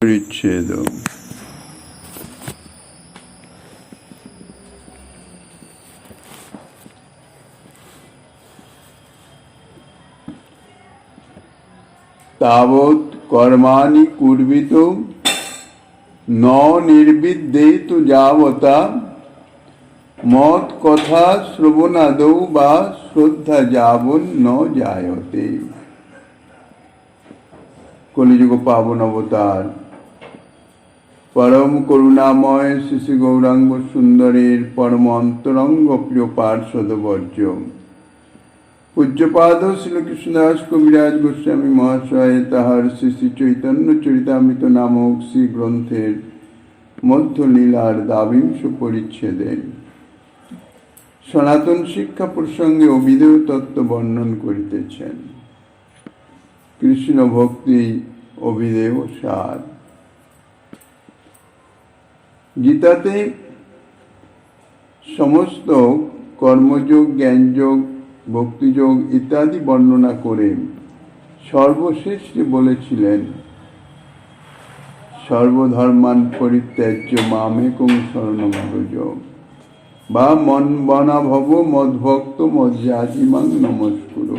পরিচ্ছেদ। তাবৎ কর্মাণি কুর্বিত ন নির্বিদ্যেতু যাবতা মত কথা শ্রবণাদৌ বা শ্রদ্ধা যাবন ন জায়তে। কলিযুগ পাবন অবতার পরম করুণাময় শ্রী গৌরাঙ্গ সুন্দরের পরম অন্তরঙ্গ প্রিয় পার্ষদ বর্জ্য পূজ্যপাদ শ্রীকৃষ্ণদাস কবিরাজ গোস্বামী মহাশয় তাহার শ্রী শ্রী চৈতন্য চরিতামৃত নামক শ্রী গ্রন্থের মধ্যলীলার দ্বাবিংশ পরিচ্ছেদে সনাতন শিক্ষা প্রসঙ্গে অভিধেয় তত্ত্ব বর্ণন করিতেছেন। কৃষ্ণ ভক্তি অভিধেয় সার। গীতাতে সমস্ত কর্মযোগ, জ্ঞানযোগ, ভক্তিযোগ ইত্যাদি বর্ণনা করে সর্বশেষ বলেছিলেন সর্বধর্মান পরিত্যাজ্য মামেকং শরণং ব্রজ বা মন বনা ভব মদ্ভক্ত মজ্জাজিমাং নমস্কুরু।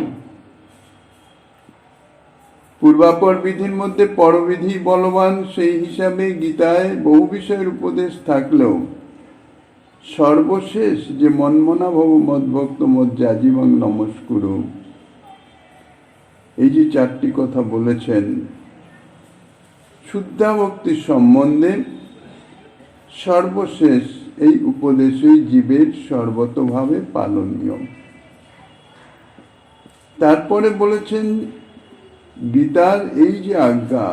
পূর্বাপর বিধির মধ্যে পরবিধি বলবান, সেই হিসাবে গীতায় বহু বিষয়ের উপদেশ থাকলেও সর্বশেষ যে মনমনা ভব মদ্ভক্ত মজ্জাজিমাং নমস্কুরু, এই যে চারটি কথা বলেছেন শুদ্ধা ভক্তির সম্বন্ধে, সর্বশেষ এই উপদেশই জীবের সর্বতভাবে পালনীয়। তারপরে বলেছেন গীতার এই যে আজ্ঞা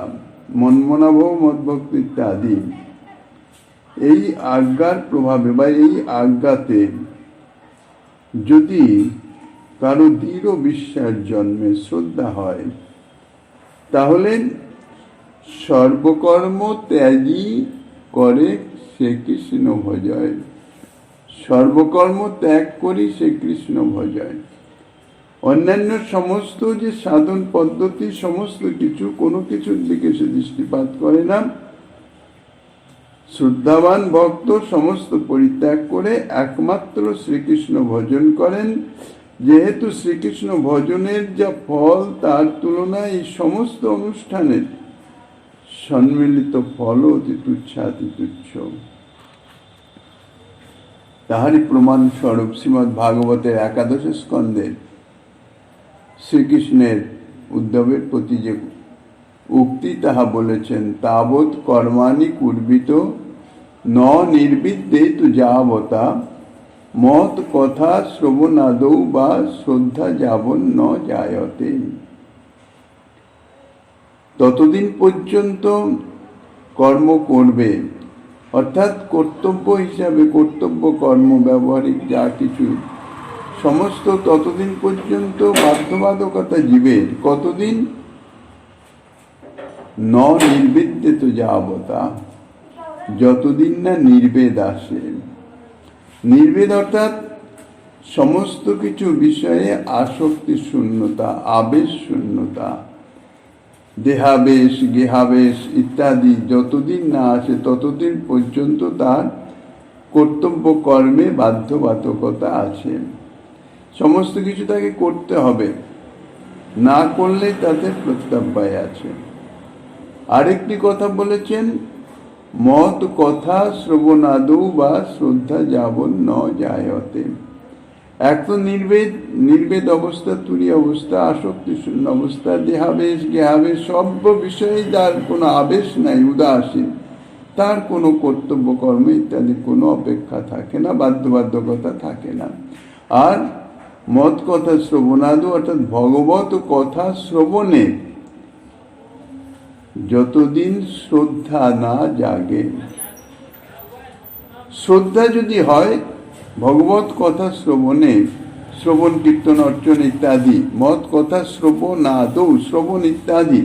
মনমনাভব মদ্ভক্তি ইত্যাদি, এই আজ্ঞার প্রভাবে বা এই আজ্ঞাতে যদি কারো দৃঢ় বিশ্বাস জন্মে, শ্রদ্ধা হয়, তাহলে সর্বকর্ম ত্যাগী করে সে কৃষ্ণ ভজয়। সর্বকর্ম ত্যাগ করি সে কৃষ্ণ ভজয়। অন্যান্য সমস্ত যে সাধন পদ্ধতি, সমস্ত কিছু, কোনো কিছুর দিকে সে দৃষ্টিপাত করে না। শ্রদ্ধাবান ভক্ত সমস্ত পরিত্যাগ করে একমাত্র শ্রীকৃষ্ণ ভজন করেন। যেহেতু শ্রীকৃষ্ণ ভজনের যা ফল, তার তুলনায় এই সমস্ত অনুষ্ঠানের সম্মিলিত ফল অতি তুচ্ছাতি তুচ্ছ। তাহারই প্রমাণ স্বরূপ শ্রীমদ্ ভাগবতের 11 স্কন্ধের শ্রীকৃষ্ণের উদ্ধবের প্রতি যে উক্তি, তাহা বলেছেন তাবৎ কর্মাণি কুর্বিত ন নির্বিদ্যেতু যাবতা মত কথা শ্রবণাদৌ বা শ্রদ্ধা যাবন ন জায়তে। ততদিন পর্যন্ত কর্ম করবে, অর্থাৎ কর্তব্য হিসাবে কর্তব্য কর্ম, ব্যবহারিক যা কিছু সমস্ত, ততদিন পর্যন্ত বাধ্যবাধকতা জীবের। কতদিন? ন নির্বিদ্যেত যাবতা, যতদিন না নির্বেদ আসে। নির্বেদ অর্থাৎ সমস্ত কিছু বিষয়ে আসক্তি শূন্যতা, আবেশ শূন্যতা, দেহাবেশ, গেহাবেশ ইত্যাদি যতদিন না আসে ততদিন পর্যন্ত তার কর্তব্য কর্মে বাধ্যবাধকতা আছে। সমস্ত কিছু তাকে করতে হবে, না করলে তাতে প্রত্যাবায় আছে। আরেকটি কথা বলেছেন মত কথা শ্রবণাদৌ বা শ্রদ্ধা যাবন ন জায়তে। এক তো নির্বেদ অবস্থা, তুরী অবস্থা, আসক্তি শূন্য অবস্থা, দেহাবেশ গেহাবেশ সব বিষয়ে যার কোনো আবেশ নাই, উদাসীন, তার কোনো কর্তব্য কর্ম ইত্যাদি কোনো অপেক্ষা থাকে না, বাধ্যবাধকতা থাকে না। আর মত কথা শ্রবণাদৌ অর্থাৎ ভগবত কথা শ্রবণে যতদিন শ্রদ্ধা না জাগে, শ্রদ্ধা যদি হয় ভগবত কথা শ্রবণে, শ্রবণ কীর্তন অর্চন ইত্যাদি, মত কথা শ্রবণাদৌ শ্রবণ ইত্যাদি,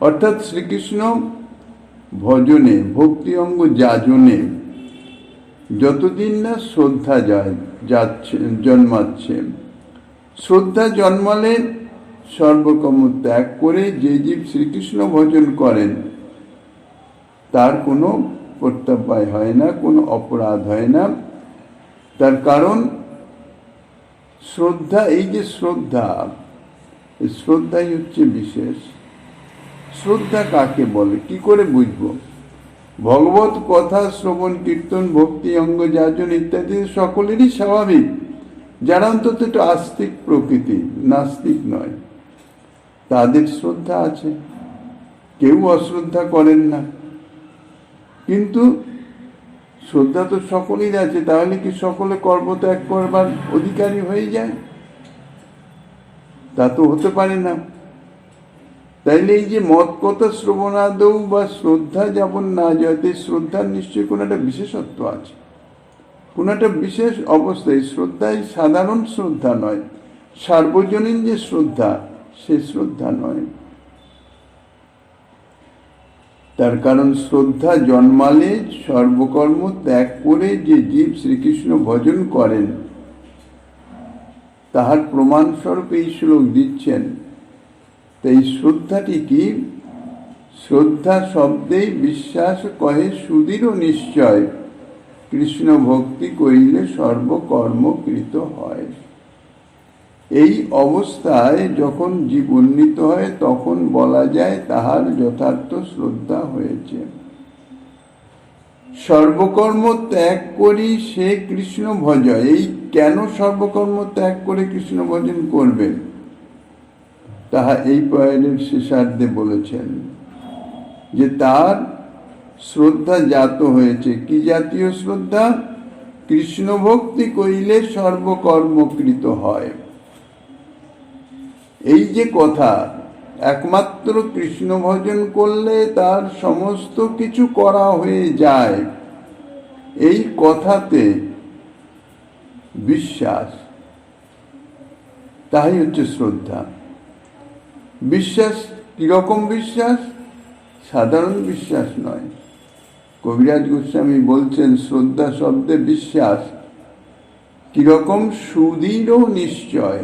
অর্থাৎ শ্রীকৃষ্ণ ভজনে, ভক্তি অঙ্গ যাজনে যতদিন না শ্রদ্ধা জন্মাচ্ছে। শ্রদ্ধা জন্মালে সর্বকর্ম ত্যাগ করে যে জীব শ্রীকৃষ্ণ ভজন করেন তার কোনো প্রত্যপায় হয় না, কোনো অপরাধ হয় না। তার কারণ শ্রদ্ধা, এই যে শ্রদ্ধা, এই শ্রদ্ধাই হচ্ছে বিশেষ। শ্রদ্ধা কাকে বলে, কি করে বুঝবো? ভগবত কথা শ্রবণ, কীর্তন, ভক্তি, অঙ্গ যাজন ইত্যাদি সকলেরই স্বাভাবিক, যারা অন্তত একটু আস্তিক প্রকৃতি, নাস্তিক নয়, তাদের শ্রদ্ধা আছে। কেউ অশ্রদ্ধা করেন না, কিন্তু শ্রদ্ধা তো সকলেই আছে। তাহলে কি সকলে কর্মত্যাগ করবার অধিকারী হয়ে যায়? তা তো হতে পারে না। তাইলে এই যে মত কথা শ্রবণাদৌ বা শ্রদ্ধা যেমন না যাতে, শ্রদ্ধার নিশ্চয়ই কোনো একটা বিশেষত্ব আছে, কোনো একটা বিশেষ অবস্থায়। শ্রদ্ধাই সাধারণ শ্রদ্ধা নয়, সার্বজনীন যে শ্রদ্ধা, সে শ্রদ্ধা নয়। তার কারণ শ্রদ্ধা জন্মালে সর্বকর্ম ত্যাগ করে যে জীব শ্রীকৃষ্ণ ভজন করেন, তাহার প্রমাণস্বরূপ এই শ্লোক দিচ্ছেন। তাই শ্রদ্ধাটি কি? শ্রদ্ধা শব্দেই বিশ্বাস কহে সুদৃঢ় নিশ্চয়, কৃষ্ণ ভক্তি করিলে সর্বকর্ম কৃত হয়। এই অবস্থায় যখন জীব উন্নীত হয়, তখন বলা যায় তাহার যথার্থ শ্রদ্ধা হয়েছে। সর্বকর্ম ত্যাগ করি সে কৃষ্ণ ভজয়। এই কেন সর্বকর্ম ত্যাগ করে কৃষ্ণ ভজন করবেন, তাহা এই পয়েন্টের শেষার্ধে বলেছেন, যে তার শ্রদ্ধা জাত হয়েছে। কি জাতীয় শ্রদ্ধা? কৃষ্ণ ভক্তি করিলে সর্বকর্মকৃত হয়। এই যে কথা, একমাত্র কৃষ্ণ ভজন করলে তার সমস্ত কিছু করা হয়ে যায়, এই কথাতে বিশ্বাস, তাই হচ্ছে শ্রদ্ধা। বিশ্বাস কিরকম বিশ্বাস? সাধারণ বিশ্বাস নয়। কবিরাজ গোস্বামী বলছেন শ্রদ্ধা শব্দে বিশ্বাস কিরকম? সুদৃঢ় নিশ্চয়।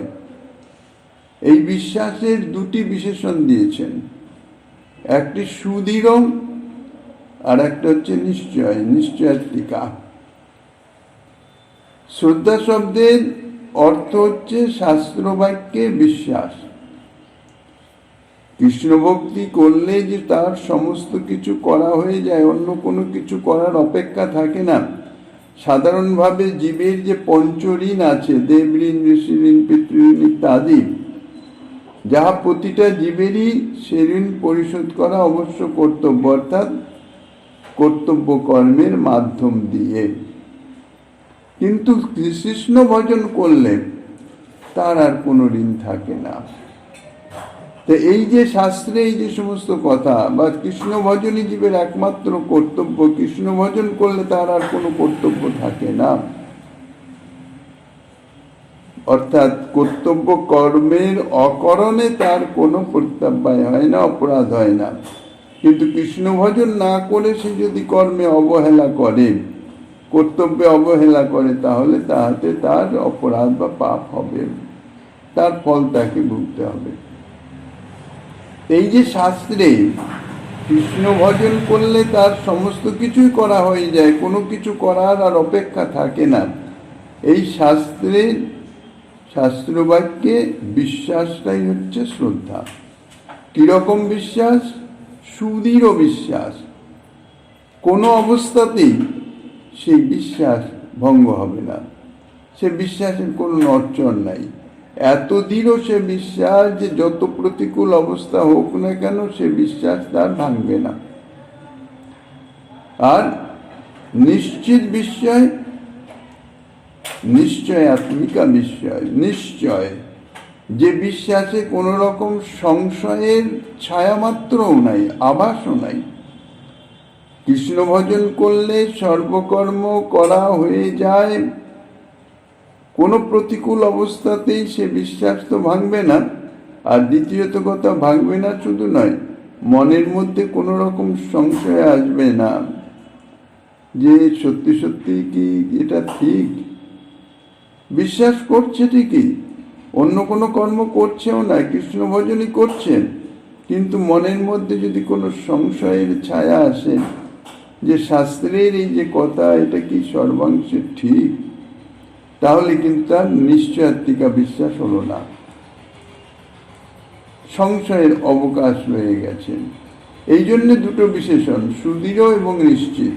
এই বিশ্বাসের দুটি বিশেষণ দিয়েছেন, একটি সুদৃঢ় আর একটা হচ্ছে নিশ্চয়, নিশ্চয়াত্মিকা। শ্রদ্ধা শব্দের অর্থ হচ্ছে শাস্ত্র বাক্যে বিশ্বাস। কৃষ্ণ ভক্তি করলে যে তার সমস্ত কিছু করা হয়ে যায়, অন্য কোনো কিছু করার অপেক্ষা থাকে না। সাধারণভাবে জীবের যে পঞ্চঋণ আছে, দেবঋণ, ঋষিঋণ, পিতৃঋণ ইত্যাদি, যাহা প্রতিটা জীবেরই সে ঋণ পরিশোধ করা অবশ্য কর্তব্য, অর্থাৎ কর্তব্য কর্মের মাধ্যম দিয়ে। কিন্তু কৃষ্ণ ভজন করলে তার আর কোনো ঋণ থাকে না। তো এই যে শাস্ত্রে এই যে সমস্ত কথা, বা কৃষ্ণ ভজনই জীবের একমাত্র কর্তব্য, কৃষ্ণ ভজন করলে তার আর কোনো কর্তব্য থাকে না। অর্থাৎ কর্তব্য কর্মের অকরণে তার কোনো প্রত্যবায় হয় না, অপরাধ হয় না। কিন্তু কৃষ্ণ ভজন না করে সে যদি কর্মে অবহেলা করে, কর্তব্যে অবহেলা করে, তাহলে তাহাতে তার অপরাধ বা পাপ হবে, তার ফল তাকে ভুগতে হবে। এই যে শাস্ত্রে কৃষ্ণ ভজন করলে তার সমস্ত কিছুই করা হয়ে যায়, কোনো কিছু করার আর অপেক্ষা থাকে না, এই শাস্ত্রের শাস্ত্রবাক্যে বিশ্বাসটাই হচ্ছে শ্রদ্ধা। কিরকম বিশ্বাস? সুদৃঢ় বিশ্বাস। কোনো অবস্থাতেই সেই বিশ্বাস ভঙ্গ হবে না, সে বিশ্বাসের কোনো নড়চড় নাই। এত দৃঢ় সে বিশ্বাস যে যত প্রতিকূল অবস্থা হোক না কেন, সে বিশ্বাস তার ভাঙবে না। আর নিশ্চিত বিস্ময়, নিশ্চয়াত্মিকা বিস্ময়, নিশ্চয়, যে বিশ্বাসে কোনো রকম সংশয়ের ছায়া মাত্রও নাই, আভাসও নাই। কৃষ্ণ ভজন করলে সর্বকর্ম করা হয়ে যায়, কোনো প্রতিকূল অবস্থাতেই সে বিশ্বাস তো ভাঙবে না। আর দ্বিতীয়ত কথা, ভাঙবে না শুধু নয়, মনের মধ্যে কোনো রকম সংশয় আসবে না যে সত্যি সত্যি কি এটা ঠিক। বিশ্বাস করছে ঠিকই, অন্য কোনো কর্ম করছেও না, কৃষ্ণ ভজনই করছেন, কিন্তু মনের মধ্যে যদি কোনো সংশয়ের ছায়া আসে, যে শাস্ত্রের এই যে কথা এটা কি সর্বাংশে ঠিক, তাহলে কিন্তু তার নিশ্চয়াত্মিকা বিশ্বাস হলো না, সংশয়ের অবকাশ রয়ে গেছে। এই জন্য দুটো বিশেষণ, সুদৃঢ় এবং নিশ্চিত।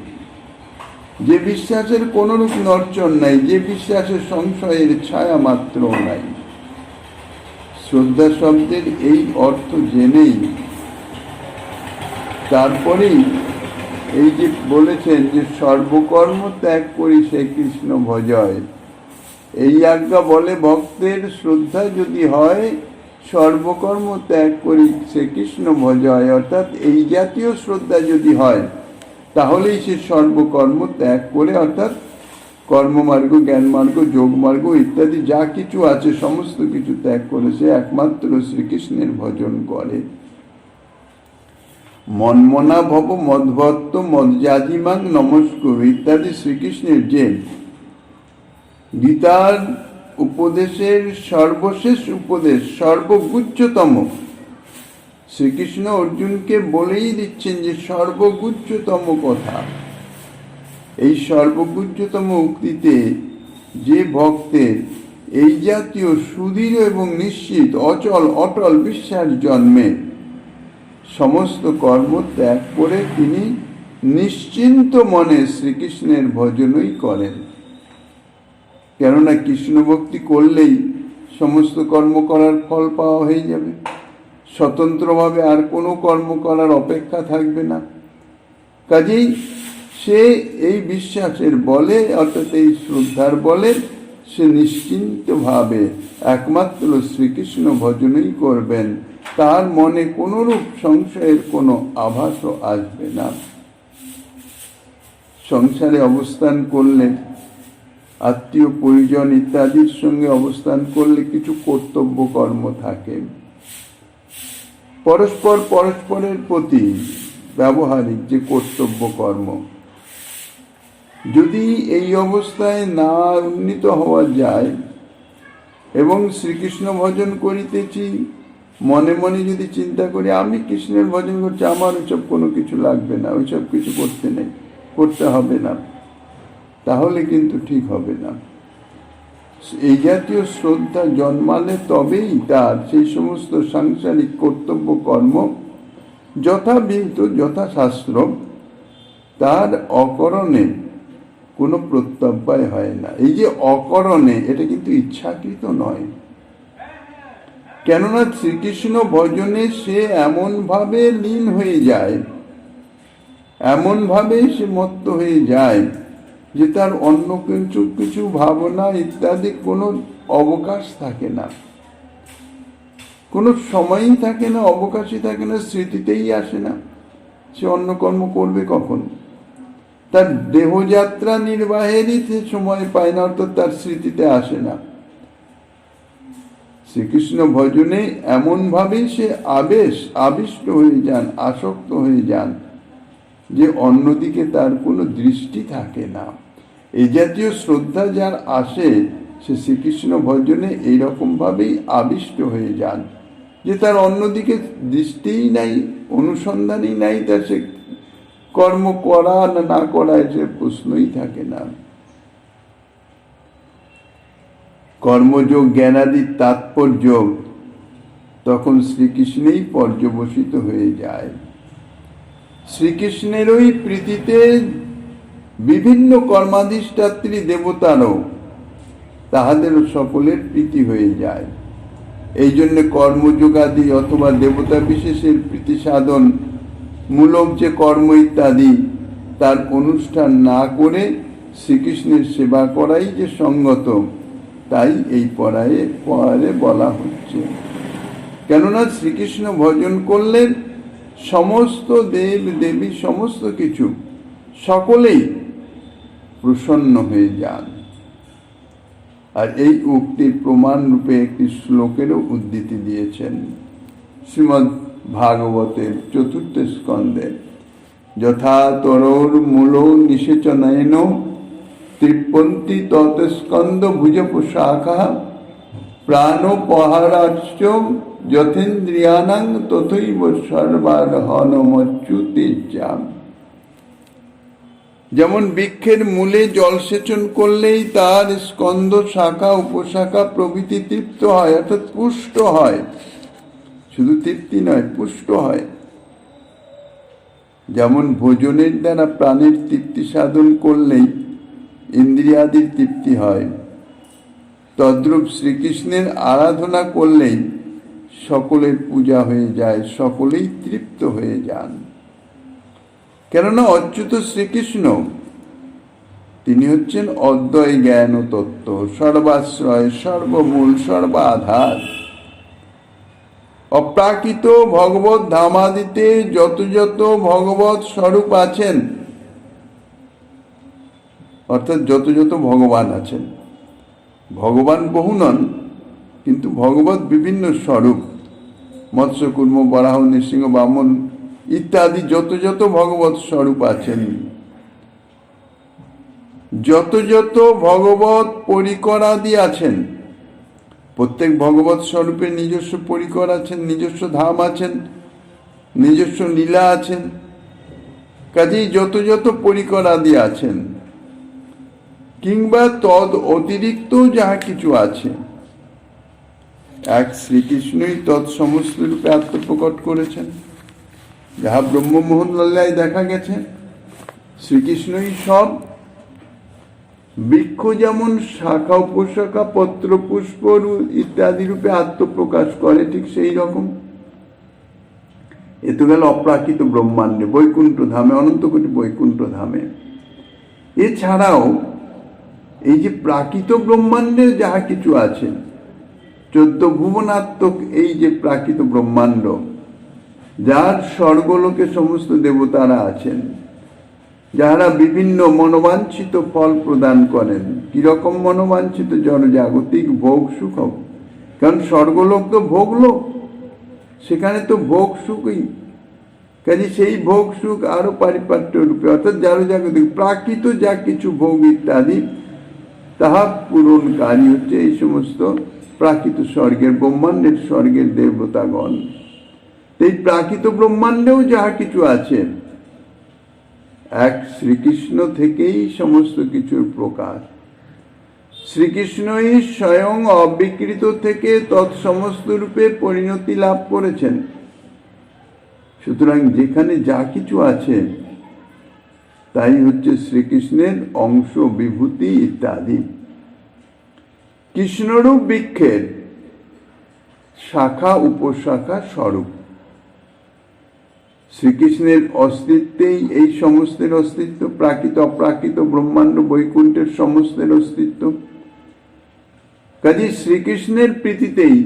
যে বিশ্বাসের কোনরূপ নড়চড় নাই, যে বিশ্বাসের সংশয়ের ছায়া মাত্র নাই। শ্রদ্ধা শব্দের এই অর্থ জেনেই তারপরেই এই যে বলেছেন যে সর্বকর্ম ত্যাগ করি সে কৃষ্ণ ভজয়, এই আজ্ঞা বলে ভক্তের শ্রদ্ধা যদি হয় সর্বকর্ম ত্যাগ করি সে কৃষ্ণ ভজয়, অর্থাৎ এই জাতীয় শ্রদ্ধা যদি হয় তাহলেই সে সর্বকর্ম ত্যাগ করে, অর্থাৎ কর্মমার্গ, জ্ঞানমার্গ, যোগমার্গ ইত্যাদি যা কিছু আছে সমস্ত কিছু ত্যাগ করে সে একমাত্র শ্রীকৃষ্ণের ভজন করে। মনমনা ভব মদভক্ত মদযাজিমাং নমস্কুর ইত্যাদি শ্রীকৃষ্ণের যে গীতার উপদেশের সর্বশেষ উপদেশ, সর্বগুচ্ছতম, শ্রীকৃষ্ণ অর্জুনকে বলেই দিচ্ছেন যে সর্বগুচ্ছতম কথা। এই সর্বগুচ্ছতম উক্তিতে যে ভক্তের এই জাতীয় সুদৃঢ় এবং নিশ্চিত অচল অটল বিশ্বাস জন্মে, সমস্ত কর্ম ত্যাগ করে তিনি নিশ্চিন্ত মনে শ্রীকৃষ্ণের ভজনই করেন। কেননা কৃষ্ণ ভক্তি করলেই সমস্ত কর্ম করার ফল পাওয়া হয়ে যাবে, স্বতন্ত্রভাবে আর কোনো কর্ম করার অপেক্ষা থাকবে না। কাজেই সে এই বিশ্বাসের বলে, অর্থাৎ এই শ্রদ্ধার বলে সে নিশ্চিন্তভাবে একমাত্র শ্রীকৃষ্ণ ভজনই করবেন, তার মনে কোনরূপ সংশয়ের কোনো আভাসও আসবে না। সংসারে অবস্থান করলে, আত্মীয় পরিজন ইত্যাদির সঙ্গে অবস্থান করলে কিছু কর্তব্য কর্ম থাকে, পরস্পরের প্রতি ব্যবহারিক যে কর্তব্য কর্ম, যদি এই অবস্থায় না উন্নীত হওয়া যায় এবং শ্রীকৃষ্ণ ভজন করিতেছি মনে মনে যদি চিন্তা করি আমি কৃষ্ণের ভজন করছি, আমার ওইসব কোনো কিছু লাগবে না, ওইসব কিছু করতে হবে না, তাহলে কিন্তু ঠিক হবে না। এই জাতীয় শ্রদ্ধা জন্মালে তবেই তার সেই সমস্ত সাংসারিক কর্তব্য কর্ম যথাবিহিত যথাশাস্ত্র তার অকরণে কোনো প্রত্যব্যয় হয় না। এই যে অকরণে, এটা কিন্তু ইচ্ছাকৃত নয়। কেননা শ্রীকৃষ্ণ ভজনে সে এমনভাবে লীন হয়ে যায়, এমনভাবে সে মত্ত হয়ে যায় যে তার অন্য কিছু ভাবনা ইত্যাদি কোনো অবকাশ থাকে না, কোনো সময়ই থাকে না, অবকাশই থাকে না, স্মৃতিতেই আসে না। সে অন্য কর্ম করবে কখন? তার দেহযাত্রা নির্বাহেরই সে সময় পায় না, অর্থাৎ তার স্মৃতিতে আসে না। শ্রীকৃষ্ণ ভজনে এমনভাবেই সে আবিষ্ট হয়ে যান, আসক্ত হয়ে যান যে অন্যদিকে তার কোনো দৃষ্টি থাকে না। এই জাতীয় শ্রদ্ধা যার আসে সে শ্রীকৃষ্ণ ভজনে এইরকম ভাবেই আবিষ্ট হয়ে যান যে তার অন্যদিকে দৃষ্টিই নাই, অনুসন্ধানই নাই, তার সে কর্ম করা না করায় সে প্রশ্নই থাকে না। কর্মযোগ জ্ঞানাদির তাৎপর্য তখন শ্রীকৃষ্ণেই পর্যবসিত হয়ে যায়। শ্রীকৃষ্ণেরই প্রীতিতে বিভিন্ন কর্মাধিষ্ঠাত্রী দেবতারও তাহাদেরও সকলের প্রীতি হয়ে যায়। এই জন্য কর্মযোগাদি অথবা দেবতা বিশেষের প্রীতি সাধন মূলক যে কর্ম ইত্যাদি তার অনুষ্ঠান না করে শ্রীকৃষ্ণের সেবা করাই যে সঙ্গত, তাই এই পড়ায়ে বলা হচ্ছে। কেননা শ্রীকৃষ্ণ ভজন করলে সমস্ত দেব দেবী সমস্ত কিছু সকলেই প্রসন্ন হয়ে যান। আর এই উক্তির প্রমাণ রূপে একটি শ্লোকেরও উদ্ধৃতি দিয়েছেন শ্রীমদ্ ভাগবতের 4th স্কন্ধে। যথা তরোর মূল নিষেচনয়ন তৃপন্তি তৎস্কন্দ ভুজপোশাখা প্রাণোপহারাচ্চ যথেন্দ্রিয়ানাং তথৈব সর্বারহনমচ্যুতেজ্জাম। যেমন বৃক্ষের মূলে জলসেচন করলেই তার স্কন্দ, শাখা, উপশাখা প্রভৃতি তৃপ্ত হয়, অর্থাৎ পুষ্ট হয়। শুধু তৃপ্তি নয়, পুষ্ট হয়। যেমন ভোজনের দ্বারা প্রাণের তৃপ্তি সাধন করলেই ইন্দ্রিয়াদির তৃপ্তি হয়, তদ্রূপ শ্রীকৃষ্ণের আরাধনা করলেই সকলের পূজা হয়ে যায়, সকলেই তৃপ্ত হয়ে যান। কেননা অচ্যুত শ্রীকৃষ্ণ তিনি হচ্ছেন অদ্বয় জ্ঞান ও তত্ত্ব, সর্বাশ্রয়, সর্বমূল, সর্বাধার। অপ্রাকৃত ভগবত ধামাদিতে যত যত ভগবত স্বরূপ আছেন, অর্থাৎ যত যত ভগবান আছেন, ভগবান বহু নন, কিন্তু ভগবত বিভিন্ন স্বরূপ, মৎস্য, কুর্ম, বরাহ, নৃসিংহ, বামন ইত্যাদি যত যত ভগবত স্বরূপ আছেন, যত যত ভগবত পরিকরাদি আছেন, প্রত্যেক ভগবত স্বরূপের নিজস্ব পরিকর আছেন, নিজস্ব ধাম আছেন, নিজস্ব লীলা আছেন। কাজেই যত যত পরিকরাদি আছেন কিংবা তদ অতিরিক্ত যাহা কিছু আছে, এক শ্রীকৃষ্ণই তৎ সমস্ত রূপে আত্মপ্রকট করেছেন। যাহা ব্রহ্মমোহন লল্লায় দেখা গেছে, শ্রীকৃষ্ণই সব। বৃক্ষ যেমন শাখা, উপশাখা, পত্র, পুষ্প ইত্যাদি রূপে আত্মপ্রকাশ করে, ঠিক সেই রকম এ তো গেল অপ্রাকৃত ব্রহ্মাণ্ডে, বৈকুণ্ঠ ধামে, অনন্ত কোটি বৈকুণ্ঠ ধামে। এছাড়াও এই যে প্রাকৃত ব্রহ্মাণ্ডে যাহা কিছু আছে, 14 ভুবনাত্মক এই যে প্রাকৃত ব্রহ্মাণ্ড, যার স্বর্গলোকে সমস্ত দেবতারা আছেন, যারা বিভিন্ন মনোবাঞ্ছিত ফল প্রদান করেন। কিরকম মনোবাঞ্ছিত? জনজাগতিক ভোগ সুখ। কারণ স্বর্গলোক তো ভোগলোক, সেখানে তো ভোগ সুখই। কাজে সেই ভোগ সুখ আরো পারিপাট্য রূপে, অর্থাৎ জনজাগতিক প্রাকৃত যা কিছু ভোগ ইত্যাদি, তাহা পূরণকারী হচ্ছে এই সমস্ত প্রাকৃত স্বর্গের, ব্রহ্মাণ্ডের স্বর্গের দেবতাগণ। এই প্রাকৃত ব্রহ্মাণ্ডেও যাহা কিছু আছে, এক শ্রীকৃষ্ণ থেকেই সমস্ত কিছুর প্রকাশ। শ্রীকৃষ্ণই স্বয়ং অবিকৃত থেকে তৎসমস্ত রূপে পরিণতি লাভ করেছেন। সুতরাং যেখানে যা কিছু আছে তাই হচ্ছে শ্রীকৃষ্ণের অংশ, বিভূতি ইত্যাদি। কৃষ্ণরূপ বৃক্ষের শাখা, উপশাখা স্বরূপ। শ্রীকৃষ্ণের অস্তিত্বেই এই সমস্তের অস্তিত্ব, প্রাকৃত অপ্রাকৃত ব্রহ্মাণ্ড বৈকুণ্ঠের সমস্তের অস্তিত্ব। কাজে শ্রীকৃষ্ণের প্রীতিতেই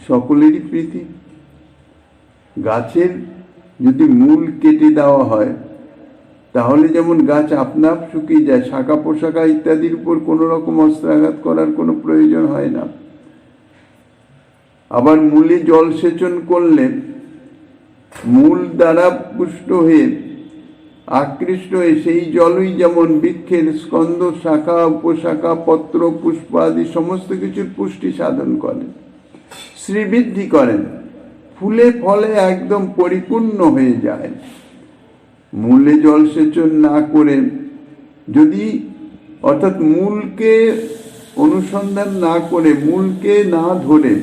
সকলেরই প্রীতি। গাছের যদি মূল কেটে দেওয়া হয় তাহলে যেমন গাছ আপনা আপ শুকিয়ে যায়, শাখা পোশাখা ইত্যাদির উপর কোনো রকম অস্ত্রাঘাত করার কোনো প্রয়োজন হয় না। আবার মূলে জল সেচন করলে মূল দ্বারা পুষ্ট হয়ে, আকৃষ্ট হয়ে সেই জলই যেমন বৃক্ষের স্কন্দ, শাখা, উপশাখা, পত্র, পুষ্প আদি সমস্ত কিছুর পুষ্টি সাধন করেন, শ্রীবৃদ্ধি করেন, ফুলে ফলে একদম পরিপূর্ণ হয়ে যায়। মূলে জল সেচন না করে যদি, অর্থাৎ মূলকে অনুসন্ধান না করে, মূলকে না ধরে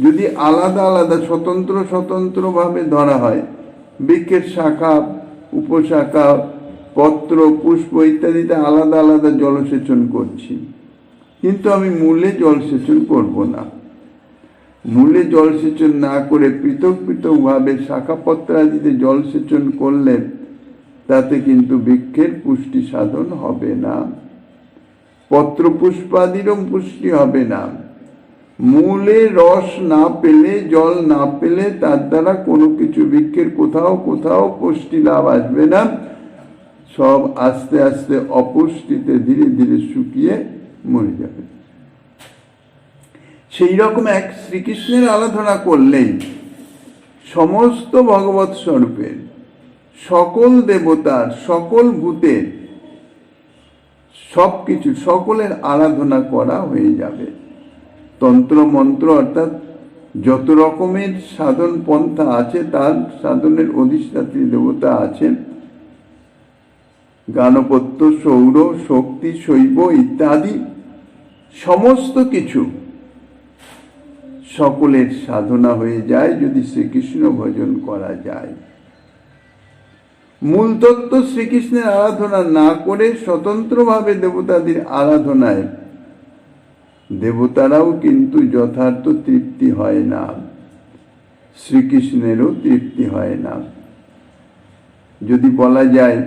যদি আলাদা আলাদা স্বতন্ত্র স্বতন্ত্রভাবে ধরা হয়, বৃক্ষের শাখা, উপশাখা, পত্র, পুষ্প ইত্যাদিতে আলাদা আলাদা জলসেচন করছি, কিন্তু আমি মূলে জলসেচন করব না। মূলে জলসেচন না করে পৃথক পৃথকভাবে শাখা পত্রাদিতে জলসেচন করলে তাতে কিন্তু বৃক্ষের পুষ্টি সাধন হবে না, পত্র পুষ্পাদিরও পুষ্টি হবে না। মূলে রস না পেলে, জল না পেলে তার দ্বারা কোনো কিছু বৃক্ষের কোথাও কোথাও পুষ্টি লাভ আসবে না। সব আস্তে আস্তে অপুষ্টিতে ধীরে ধীরে শুকিয়ে মরে যাবে। সেই রকম এক শ্রীকৃষ্ণের আরাধনা করলেই সমস্ত ভগবৎ স্বরূপের, সকল দেবতার, সকল ভূতের, সবকিছু সকলের আরাধনা করা হয়ে যাবে। তন্ত্র মন্ত্র অর্থাৎ যত রকমের সাধন পন্থা আছে, তার সাধনের অধিষ্ঠাত্রী দেবতা আছেন, গানপত্য, সৌর, শক্তি, শৈব ইত্যাদি সমস্ত কিছু সকলের সাধনা হয়ে যায় যদি শ্রীকৃষ্ণ ভজন করা যায়। মূল তত্ত্ব শ্রীকৃষ্ণের আরাধনা না করে স্বতন্ত্রভাবে দেবতাদের আরাধনায় দেবতারাও কিন্তু যথার্থ তৃপ্তি হয় না, শ্রীকৃষ্ণেরও তৃপ্তি হয় না। যদি বলা যায়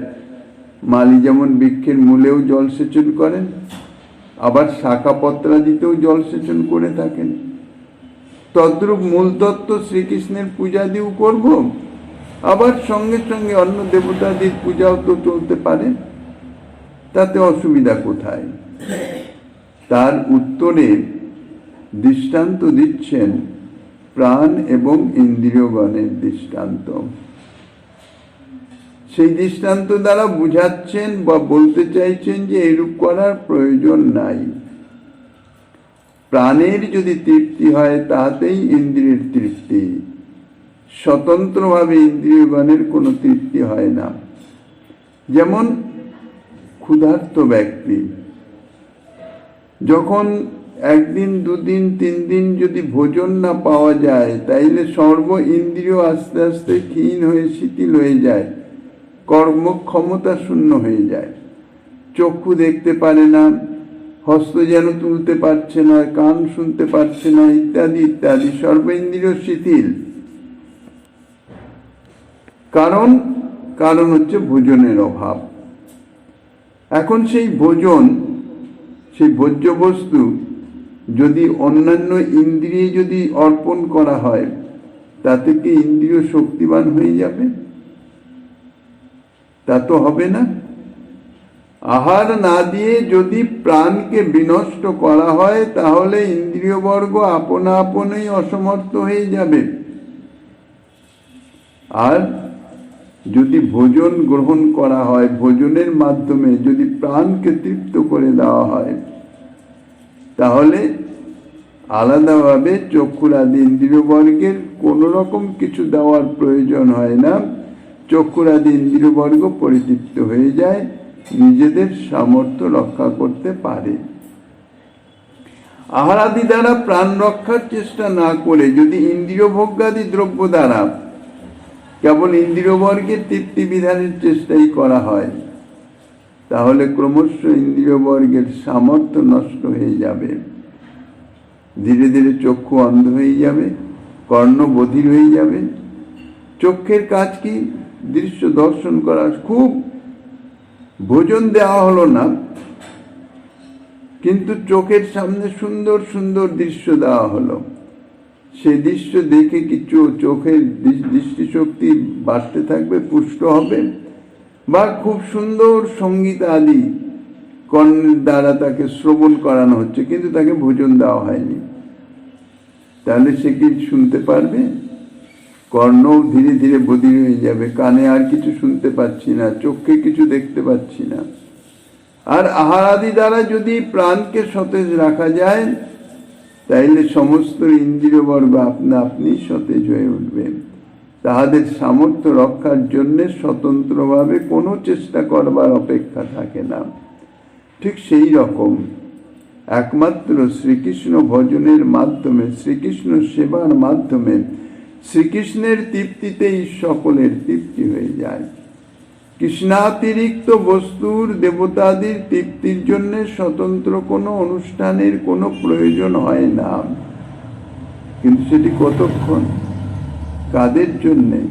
মালি যেমন বৃক্ষের মূলেও জলসেচন করেন, আবার শাখা পত্রাদিতেও জলসেচন করে থাকেন, তদ্রূপ মূল তত্ত্ব শ্রীকৃষ্ণের পূজা দিয়েও করব, আবার সঙ্গে সঙ্গে অন্য দেবতাদের পূজাও তো চলতে পারে, তাতে অসুবিধা কোথায়? তার উত্তরে দৃষ্টান্ত দিচ্ছেন প্রাণ এবং ইন্দ্রিয়গণের দৃষ্টান্ত। সেই দৃষ্টান্ত দ্বারা বুঝাচ্ছেন বা বলতে চাইছেন যে এরূপ করার প্রয়োজন নাই। প্রাণের যদি তৃপ্তি হয় তাতেই ইন্দ্রিয়ের তৃপ্তি, স্বতন্ত্রভাবে ইন্দ্রিয়গণের কোনো তৃপ্তি হয় না। যেমন ক্ষুধার্ত ব্যক্তি যখন একদিন, দুদিন, 3 দিন যদি ভোজন না পাওয়া যায়, তাইলে সর্ব ইন্দ্রিয় আস্তে আস্তে ক্ষীণ হয়ে শিথিল হয়ে যায়, কর্মক্ষমতা শূন্য হয়ে যায়, চক্ষু দেখতে পারে না, হস্ত যেন তুলতে পারছে না, কান শুনতে পারছে না, ইত্যাদি ইত্যাদি, সর্বেন্দ্রিয় শিথিল। কারণ হচ্ছে ভোজনের অভাব। এখন সেই ভোজন, সেই ভোজ্য বস্তু যদি অন্যান্য ইন্দ্রিয়ে যদি অর্পণ করা হয়, তাতে কি ইন্দ্রিয় শক্তিবান হয়ে যাবে? তা তো হবে না। আহার না দিয়ে যদি প্রাণকে বিনষ্ট করা হয়, তাহলে ইন্দ্রিয়বর্গ আপনা আপনি অসমর্থ হয়ে যাবে। আর যদি ভোজন গ্রহণ করা হয়, ভোজনের মাধ্যমে যদি প্রাণকে তৃপ্ত করে দেওয়া হয়, তাহলে আলাদাভাবে চক্ষুরাদি ইন্দ্রিয়বর্গের কোনো রকম কিছু দেওয়ার প্রয়োজন হয় না। চক্ষুরাদি ইন্দ্রিয়বর্গ পরিতৃপ্ত হয়ে যায়, নিজেদের সামর্থ্য রক্ষা করতে পারে। আহারাদি দ্বারা প্রাণ রক্ষার চেষ্টা না করে যদি ইন্দ্রিয় ভোগ্যাদি দ্রব্য দ্বারা কেবল ইন্দ্রিয়বর্গের তৃপ্তি বিধানের চেষ্টাই করা হয়, তাহলে ক্রমশ ইন্দ্রিয়বর্গের সামর্থ্য নষ্ট হয়ে যাবে। ধীরে ধীরে চক্ষু অন্ধ হয়ে যাবে, কর্ণ বধির হয়ে যাবে। চক্ষের কাজ কি? দৃশ্য দর্শন করা। খুব ভোজন দেওয়া হলো না, কিন্তু চোখের সামনে সুন্দর সুন্দর দৃশ্য দেওয়া হলো, সেই দৃশ্য দেখে কিছু চোখের দৃষ্টিশক্তি বাড়তে থাকবে, পুষ্ট হবে। বা খুব সুন্দর সঙ্গীত আদি কর্ণের দ্বারা তাকে শ্রবণ করানো হচ্ছে, কিন্তু তাকে ভোজন দেওয়া হয়নি, তাহলে সে কি শুনতে পারবে? কর্ণও ধীরে ধীরে বধির হয়ে যাবে, কানে আর কিছু শুনতে পাচ্ছি না, চোখে কিছু দেখতে পাচ্ছি না। আর আহারাদি দ্বারা যদি প্রাণকে সতেজ রাখা যায়, তাইলে সমস্ত ইন্দ্রিয়বর্গ আপনা আপনি সতেজ হয়ে উঠবে। তাহাদের সামর্থ্য রক্ষার জন্য স্বতন্ত্রভাবে কোনো চেষ্টা করবার অপেক্ষা থাকে না। ঠিক সেই রকম একমাত্র শ্রীকৃষ্ণ ভজনের মাধ্যমে, শ্রীকৃষ্ণ সেবার মাধ্যমে শ্রীকৃষ্ণের তৃপ্তিতেই সকলের তৃপ্তি হয়ে যায়। কৃষ্ণাতিরিক্ত বস্তুর দেবতাদের তৃপ্তির জন্য স্বতন্ত্র কোনো অনুষ্ঠানের কোনো প্রয়োজন হয় না। কিন্তু সেটি কতক্ষণ, কাদের জন্যে?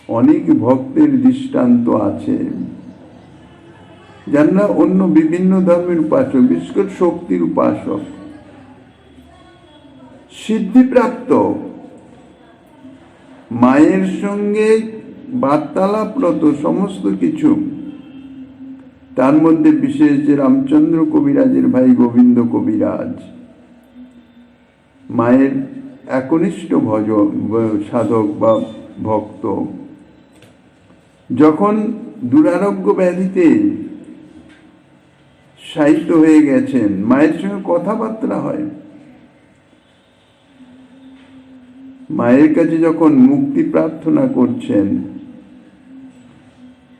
অনেক ভক্তের দৃষ্টান্ত আছে, যারা অন্য বিভিন্ন ধর্মের উপাসক, বিশেষ করে শক্তির উপাসক, সিদ্ধিপ্রাপ্ত, মায়ের সঙ্গে বার্তালাপরত সমস্ত কিছু, তার মধ্যে বিশেষ যে রামচন্দ্র কবিরাজের ভাই গোবিন্দ কবিরাজ মায়ের একনিষ্ঠ সাধক বা ভক্ত, যখন দুরারোগ্য ব্যাধিতে শায়িত হয়ে গেছেন, মায়ের সঙ্গে কথাবার্তা হয়, মায়ের কাছে যখন মুক্তি প্রার্থনা করছেন,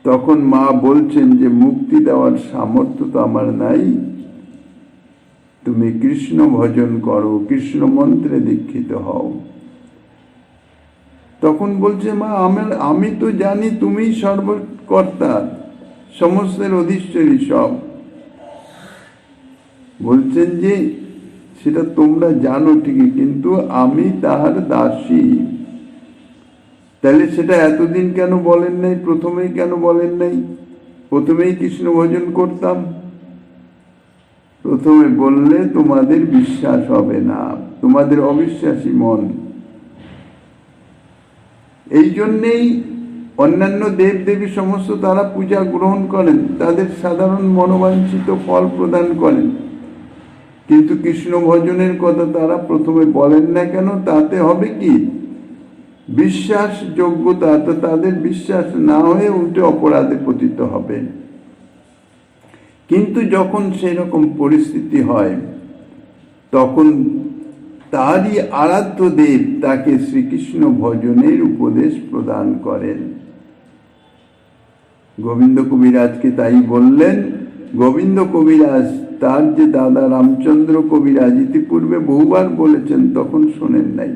তখন মা বলছেন যে মুক্তি দেওয়ার সামর্থ্য তো আমার নাই, তুমি কৃষ্ণ ভজন করো, কৃষ্ণ মন্ত্রে দীক্ষিত হও। তখন বলছে, মা আমি তো জানি তুমি সর্বকর্তা, সমস্তের অধীশ্বরী সব। বলছেন যে সেটা তোমরা জানো ঠিকই, কিন্তু আমি তার দাসী। তাহলে সেটা এতদিন কেন বলেন নাই? প্রথমেই কেন বলেন নাই? প্রথমেই কৃষ্ণ ভজন করতাম। প্রথমে বললে তোমাদের বিশ্বাস হবে না, তোমাদের অবিশ্বাসী মন। এই জন্যেই অন্যান্য দেব দেবী সমস্ত তারা পূজা গ্রহণ করেন, তাদের সাধারণ মনোবাঞ্ছিত ফল প্রদান করেন, কিন্তু কৃষ্ণ ভজনের কথা তারা প্রথমে বলেন না কেন? তাতে হবে কি? বিশ্বাসযোগ্যতা তো তাদের বিশ্বাস না হয়ে উল্টে অপরাধে পতিত হবে। কিন্তু যখন সেই রকম পরিস্থিতি হয়, তখন তারই আরাধ্য দেব তাকে শ্রীকৃষ্ণ ভজনের উপদেশ প্রদান করেন। গোবিন্দ কবিরাজকে তাই বললেন। গোবিন্দ কবিরাজ তার যে দাদা রামচন্দ্র কবিরাজ ইতিপূর্বে বহুবার বলেছেন, তখন শোনেন নাই।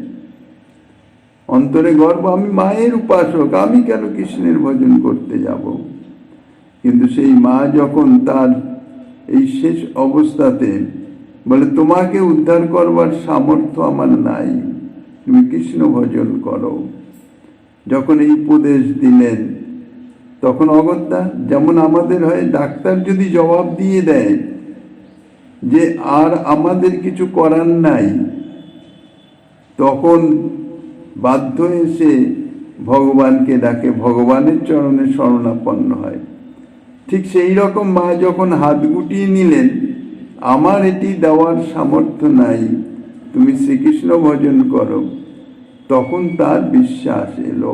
অন্তরে গর্ব, আমি মায়ের উপাসক, আমি কেন কৃষ্ণের ভজন করতে যাব? কিন্তু সেই মা যখন তার এই শেষ অবস্থাতে বলে, তোমাকে উদ্ধার করবার সামর্থ্য আমার নাই, তুমি কৃষ্ণ ভজন করো, যখন এই উপদেশ দিলেন, তখন অগত্যা যেমন আমাদের হয়, ডাক্তার যদি জবাব দিয়ে দেয় যে আর আমাদের কিছু করার নাই, তখন বাধ্য হয়ে সে ভগবানকে ডাকে, ভগবানের চরণে শরণাপন্ন হয়। ঠিক সেই রকম মা যখন হাত গুটিয়ে নিলেন, আমার এটি দেওয়ার সামর্থ্য নাই, তুমি শ্রীকৃষ্ণ ভজন করো, তখন তার বিশ্বাস এলো।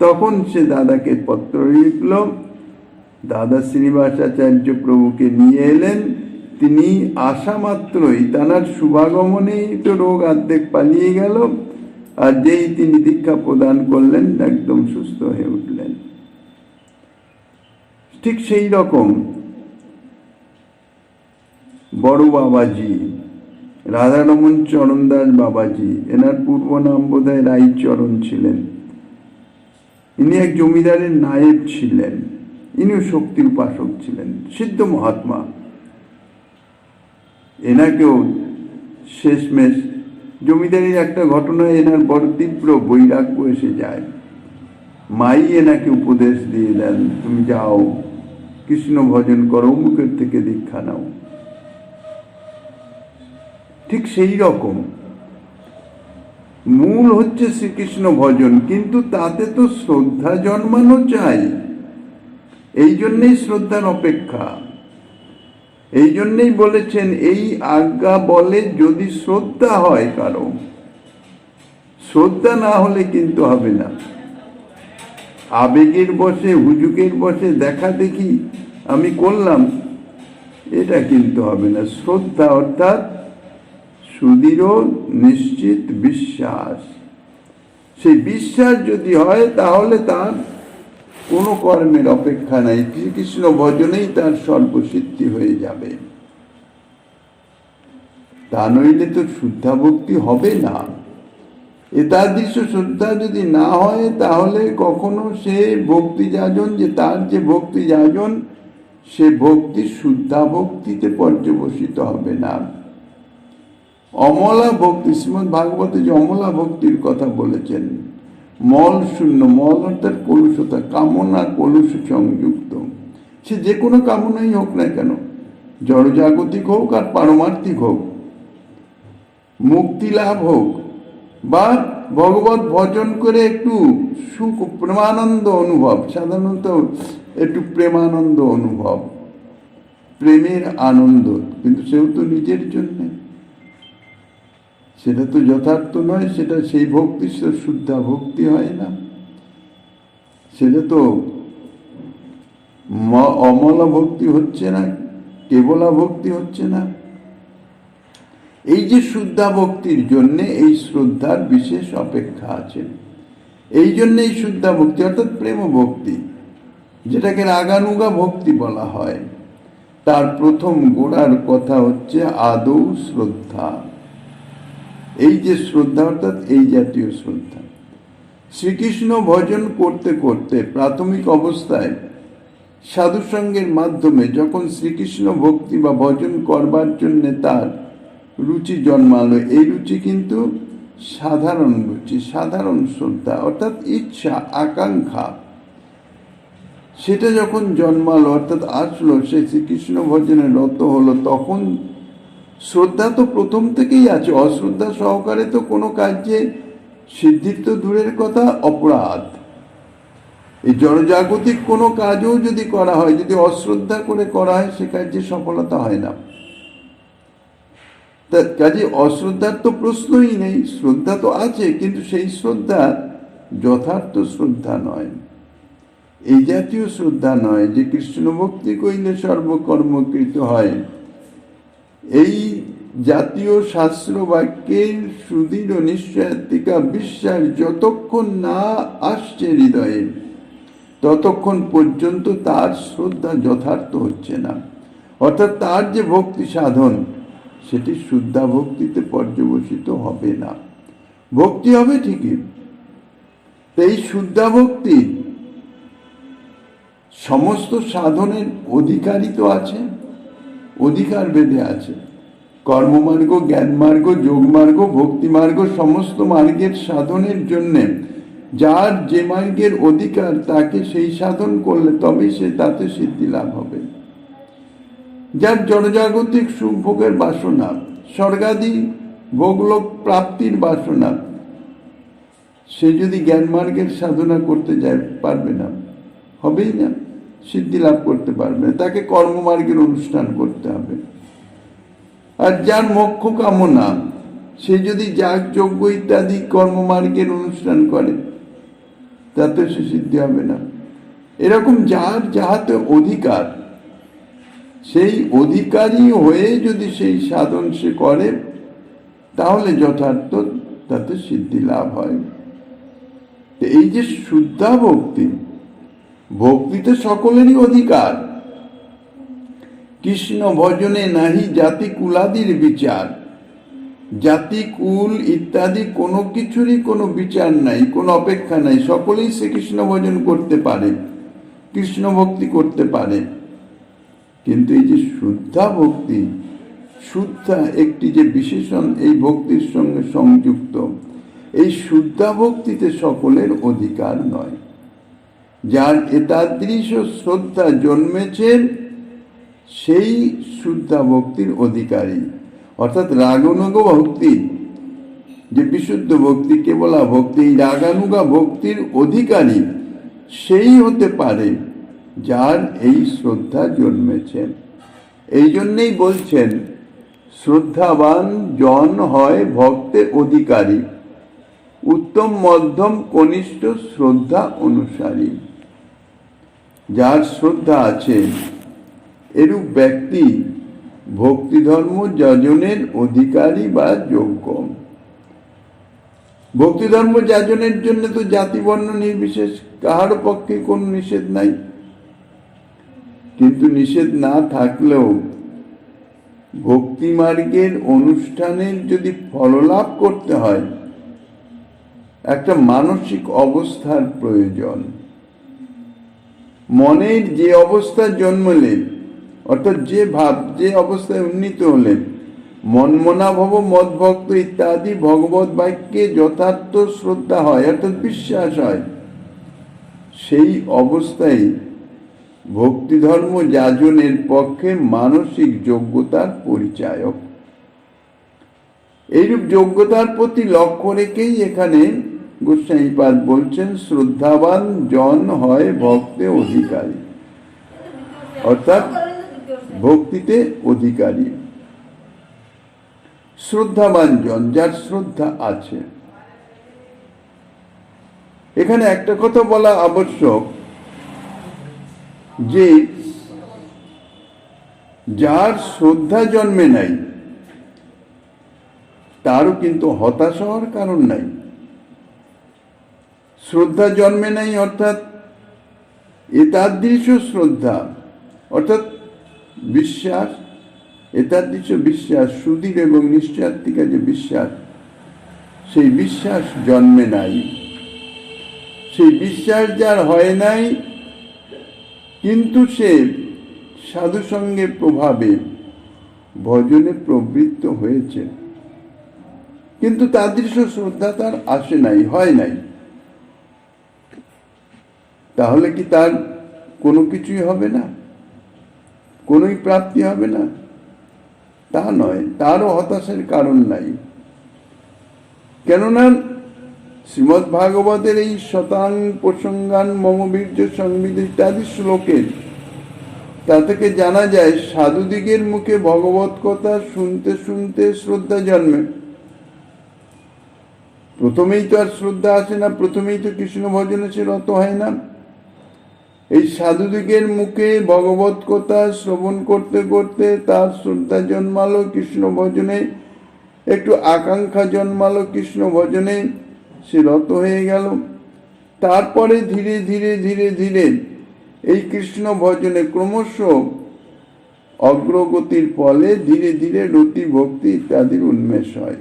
তখন সে দাদাকে পত্র লিখল, দাদা শ্রীনিবাসাচার্য প্রভুকে নিয়ে এলেন। তিনি আসা মাত্রই তাঁর শুভাগমনেই তো রোগ অর্ধেক পালিয়ে গেল, আর যেই তিনি দীক্ষা প্রদান করলেন, একদম সুস্থ হয়ে উঠলেন। ঠিক সেই রকম বড় বাবাজি, রাধারমন চরণদাস বাবাজি, এনার পূর্ব নাম বোধহয় রায়চরণ ছিলেন। ইনি এক জমিদারের নায়েব ছিলেন, ইনিও শক্তি উপাসক ছিলেন, সিদ্ধ মহাত্মা। এনাকেও শেষমেশ জমিদারির একটা ঘটনায় এনার বড় তীব্র বৈরাগ্য এসে যায়। মাই এনাকে উপদেশ দিয়ে দেন, তুমি যাও কৃষ্ণ ভজন করো, মুখের থেকে দীক্ষা নাও। ঠিক সেই রকম মূল হচ্ছে শ্রীকৃষ্ণ ভজন, কিন্তু তাতে তো শ্রদ্ধা জন্মানো চাই। এই জন্যেই শ্রদ্ধার অপেক্ষা। এই জন্যেই বলেছেন, এই আজ্ঞা বলে যদি শ্রদ্ধা হয় কারো, শ্রদ্ধা না হলে কিন্তু হবে না। আবেগের বশে, হুজুগের বশে দেখা দেখি আমি করলাম, এটা কিন্তু হবে না। শ্রদ্ধা অর্থাৎ সুদৃঢ় নিশ্চিত বিশ্বাস। সেই বিশ্বাস যদি হয়, তাহলে তার কোনো কর্মের অপেক্ষা নাই, শ্রীকৃষ্ণ ভজনেই তার সর্বসিদ্ধি হয়ে যাবে। তা নইলে তো শুদ্ধা ভক্তি হবে না। এতাদৃশ শ্রদ্ধা যদি না হয়, তাহলে কখনো সে ভক্তি যাজন, যে তার যে ভক্তি যাজন, সে ভক্তি শুদ্ধা ভক্তিতে পর্যবসিত হবে না। অমলা ভক্তি, শ্রীমদ্ ভাগবতে যে অমলা ভক্তির কথা বলেছেন, মল শূন্য, মল অর্থাৎ কলুষতা, কামনা কলুষ সংযুক্ত। সে যে কোনো কামনাই হোক না কেন, জড়জাগতিক হোক আর পারমার্থিক হোক, মুক্তি লাভ হোক, বা ভগবত ভজন করে একটু সুখ প্রেমানন্দ অনুভব, সাধারণত একটু প্রেমানন্দ অনুভব, প্রেমের আনন্দ, কিন্তু সেও তো নিজের জন্যে, সেটা তো যথার্থ নয়। সেটা সেই ভক্তি শুদ্ধা ভক্তি হয় না, সেটা তো অমলা ভক্তি হচ্ছে না, কেবলা ভক্তি হচ্ছে না। এই যে শুদ্ধা ভক্তির জন্যে এই শ্রদ্ধার বিশেষ অপেক্ষা আছে। এই জন্যই শুদ্ধা ভক্তি অর্থাৎ প্রেম ভক্তি, যেটাকে রাগানুগা ভক্তি বলা হয়, তার প্রথম গোড়ার কথা হচ্ছে আদৌ শ্রদ্ধা। এই যে শ্রদ্ধা অর্থাৎ এই জাতীয় শ্রদ্ধা। শ্রীকৃষ্ণ ভজন করতে করতে প্রাথমিক অবস্থায় সাধুসঙ্গের মাধ্যমে যখন শ্রীকৃষ্ণ ভক্তি বা ভজন করবার জন্য তার রুচি জন্মালো, এই রুচি কিন্তু সাধারণ রুচি, সাধারণ শ্রদ্ধা অর্থাৎ ইচ্ছা আকাঙ্ক্ষা, সেটা যখন জন্মালো অর্থাৎ আসলো, সে শ্রীকৃষ্ণ ভজনে রত হলো, তখন শ্রদ্ধা তো প্রথম থেকেই আছে। অশ্রদ্ধা সহকারে তো কোনো কার্যে সিদ্ধির তো দূরের কথা, অপরাধ। এই জড়জাগতিক কোনো কাজও যদি করা হয়, যদি অশ্রদ্ধা করে করা হয়, সে কার্যে সফলতা হয় না। তা কাজে অশ্রদ্ধার তো প্রশ্নই নেই। শ্রদ্ধা তো আছে, কিন্তু সেই শ্রদ্ধা যথার্থ শ্রদ্ধা নয়, এই জাতীয় শ্রদ্ধা নয় যে কৃষ্ণ ভক্তি কইলে সর্বকর্মকৃত হয়। এই জাতীয় শাস্ত্র বাক্যের সুদৃঢ় নিশ্চয়াত্মিকা বিশ্বাস যতক্ষণ না আসছে হৃদয়ে, ততক্ষণ পর্যন্ত তার শ্রদ্ধা যথার্থ হচ্ছে না। অর্থাৎ তার যে ভক্তি সাধন, সেটি শুদ্ধা ভক্তিতে পর্যবসিত হবে না। ভক্তি হবে ঠিকই, এই শুদ্ধা ভক্তি সমস্ত সাধনের অধিকারী তো আছে, অধিকার বেঁধে আছে। কর্মমার্গ, জ্ঞানমার্গ, যোগমার্গ, ভক্তিমার্গ, সমস্ত মার্গের সাধনের জন্যে যার যে মার্গের অধিকার, তাকে সেই সাধন করলে তবেই সে তাতে সিদ্ধি লাভ হবে। যার জড়জাগতিক সুখ ভোগের বাসনা, স্বর্গাদি ভোগলোক প্রাপ্তির বাসনা, সে যদি জ্ঞান মার্গের সাধনা করতে যায়, পারবে না, হবেই না, সিদ্ধি লাভ করতে পারবে না। তাকে কর্মমার্গের অনুষ্ঠান করতে হবে। আর যার মোক্ষ কামনা, সে যদি যাগ যজ্ঞ ইত্যাদি কর্মমার্গের অনুষ্ঠান করে, তাতে সে সিদ্ধি হবে না। এরকম যার যাহাতে অধিকার, সেই অধিকারী হয়ে যদি সেই সাধন সে করে, তাহলে যথার্থ তাতে সিদ্ধি লাভ হয়। এই যে শুদ্ধা ভক্তি, ভক্তিতে সকলেরই অধিকার। কৃষ্ণ ভজনে নাহি জাতি কুলাদির বিচার। জাতি কুল ইত্যাদি কোনো কিছুরই কোনো বিচার নাই, কোনো অপেক্ষা নাই। সকলেই শ্রীকৃষ্ণ ভজন করতে পারে, কৃষ্ণ ভক্তি করতে পারে। কিন্তু এই যে শুদ্ধা ভক্তি, শুদ্ধা একটি যে বিশেষণ এই ভক্তির সঙ্গে সংযুক্ত, এই শুদ্ধা ভক্তিতে সকলের অধিকার নয়। যার এতাদৃশ শ্রদ্ধা জন্মেছে, সেই শুদ্ধা ভক্তির অধিকারী। অর্থাৎ রাগানুগা ভক্তি, যে বিশুদ্ধ ভক্তি, কেবলা ভক্তি, এই রাগানুগা ভক্তির অধিকারী সেই হতে পারে যার এই শ্রদ্ধা জন্মেছে। এই জন্যেই বলছেন, শ্রদ্ধাবান জন হয় ভক্তে অধিকারী, উত্তম মধ্যম কনিষ্ঠ শ্রদ্ধা অনুসারী। যার শ্রদ্ধা আছে, এরূপ ব্যক্তি ভক্তি ধর্ম যাজনের অধিকারী বা যোগ্য। ভক্তি ধর্ম যাজনের জন্য তো জাতি বর্ণ নির্বিশেষ কাহার পক্ষে কোনো নিষেধ নাই। কিন্তু নিষেধ না থাকলেও ভক্তি মার্গের অনুষ্ঠানের যদি ফললাভ করতে হয়, একটা মানসিক অবস্থার প্রয়োজন। মনের যে অবস্থা জন্মলে, অর্থাৎ যে ভাব, যে অবস্থায় উন্নীত হলেন, মনমনা ভব মদভক্ত ইত্যাদি ভগবত বাক্যে যথার্থ শ্রদ্ধা হয়, অর্থাৎ বিশ্বাস হয়, সেই অবস্থায় ভক্তি ধর্ম যাজনের পক্ষে মানসিক যোগ্যতার পরিচায়ক। এইরূপ যোগ্যতার প্রতি লক্ষ্য রেখেই এখানে গোস্বামীপাদ বলছেন, শ্রদ্ধাবান জন হয় ভক্তে অধিকারী, অর্থাৎ ভক্তিতে অধিকারী। শ্রদ্ধাবান জন, যার শ্রদ্ধা আছে। এখানে একটা কথা বলা আবশ্যক, যে যার শ্রদ্ধা জন্মে নাই, তারও কিন্তু হতাশ হওয়ার কারণ নাই। শ্রদ্ধা জন্মে নাই, অর্থাৎ এতাদৃশ শ্রদ্ধা, অর্থাৎ বিশ্বাস, এতাদৃশ বিশ্বাস, সুদৃঢ় এবং নিশ্চয়াত্মিকা যে বিশ্বাস, সেই বিশ্বাস জন্মে নাই। সেই বিশ্বাস যার হয় নাই, কিন্তু সে সাধু সঙ্গের প্রভাবে ভজনে প্রবৃত্ত হয়েছে, কিন্তু তাদৃশ শ্রদ্ধা তার আসে নাই, হয় নাই। তাহলে কি তার কোনো কিছুই হবে না, কোনোই প্রাপ্তি হবে না? তা নয়, তারও হতাশার কারণ নাই। কেননা শ্রীমদ্ ভাগবতের এই শতাং প্রসঙ্গান মম বীর্য সংবিদ ইত্যাদি শ্লোকের তা থেকে জানা যায় সাধুদিগের মুখে ভগবত কথা শুনতে শুনতে শ্রদ্ধা জন্মে। প্রথমেই তো আর শ্রদ্ধা আসে না, প্রথমেই তো কৃষ্ণ ভজনে সে রত হয় না। এই সাধুদিগের মুখে ভগবত কথা শ্রবণ করতে করতে তার শ্রদ্ধা জন্মালো কৃষ্ণ ভজনে, একটু আকাঙ্ক্ষা জন্মালো কৃষ্ণ ভজনে, সে রত হয়ে গেল। তারপরে ধীরে ধীরে ধীরে ধীরে এই কৃষ্ণ ভজনে ক্রমশ অগ্রগতির ফলে ধীরে ধীরে রতি ভক্তি ইত্যাদির উন্মেষ হয়।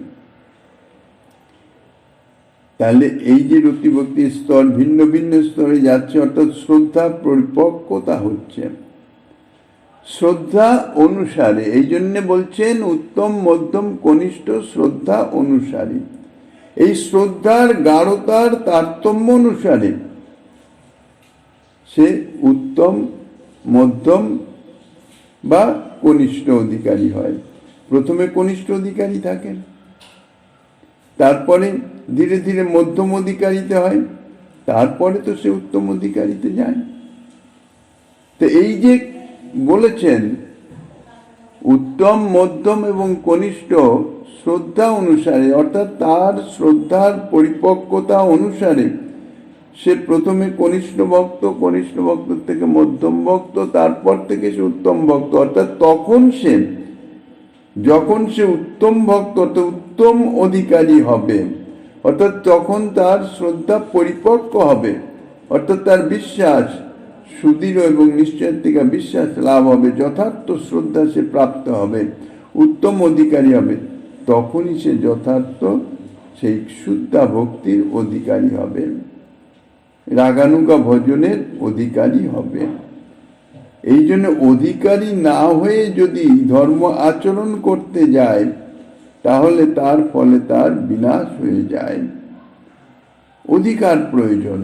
তাহলে এই যে রতি ভক্তির স্তর ভিন্ন ভিন্ন স্তরে যাচ্ছে, অর্থাৎ শ্রদ্ধা পরিপক্কতা হচ্ছে শ্রদ্ধা অনুসারে। এই জন্য বলছেন উত্তম মধ্যম কনিষ্ঠ শ্রদ্ধা অনুসারী। এই শ্রদ্ধার গাঢ়তার তারতম্য অনুসারে সে উত্তম মধ্যম বা কনিষ্ঠ অধিকারী হয়। প্রথমে কনিষ্ঠ অধিকারী থাকেন, তারপরে ধীরে ধীরে মধ্যম অধিকারীতে হয়, তারপরে তো সে উত্তম অধিকারীতে যায়। তো এই যে বলেছেন উত্তম মধ্যম এবং কনিষ্ঠ শ্রদ্ধা অনুসারে, অর্থাৎ তার শ্রদ্ধার পরিপক্কতা অনুসারে সে প্রথমে কনিষ্ঠ ভক্ত, কনিষ্ঠ ভক্ত থেকে মধ্যম ভক্ত, তারপর থেকে সে উত্তম ভক্ত। অর্থাৎ তখন সে, যখন সে উত্তম ভক্ত অর্থাৎ উত্তম অধিকারী হবে, অর্থাৎ তখন তার শ্রদ্ধা পরিপক্ক হবে, অর্থাৎ তার বিশ্বাস সুদৃঢ় এবং নিশ্চয়াত্মিকা বিশ্বাস লাভ হবে, যথার্থ শ্রদ্ধা সে প্রাপ্ত হবে, উত্তম অধিকারী হবে। তখনই সে যথার্থ সেই শুদ্ধা ভক্তির অধিকারী হবে, রাগানুগা ভজনের অধিকারী হবে। এই জন্য অধিকারী না হয়ে যদি ধর্ম আচরণ করতে যায়, তাহলে তার ফলে তার বিনাশ হয়ে যায়। অধিকার প্রয়োজন,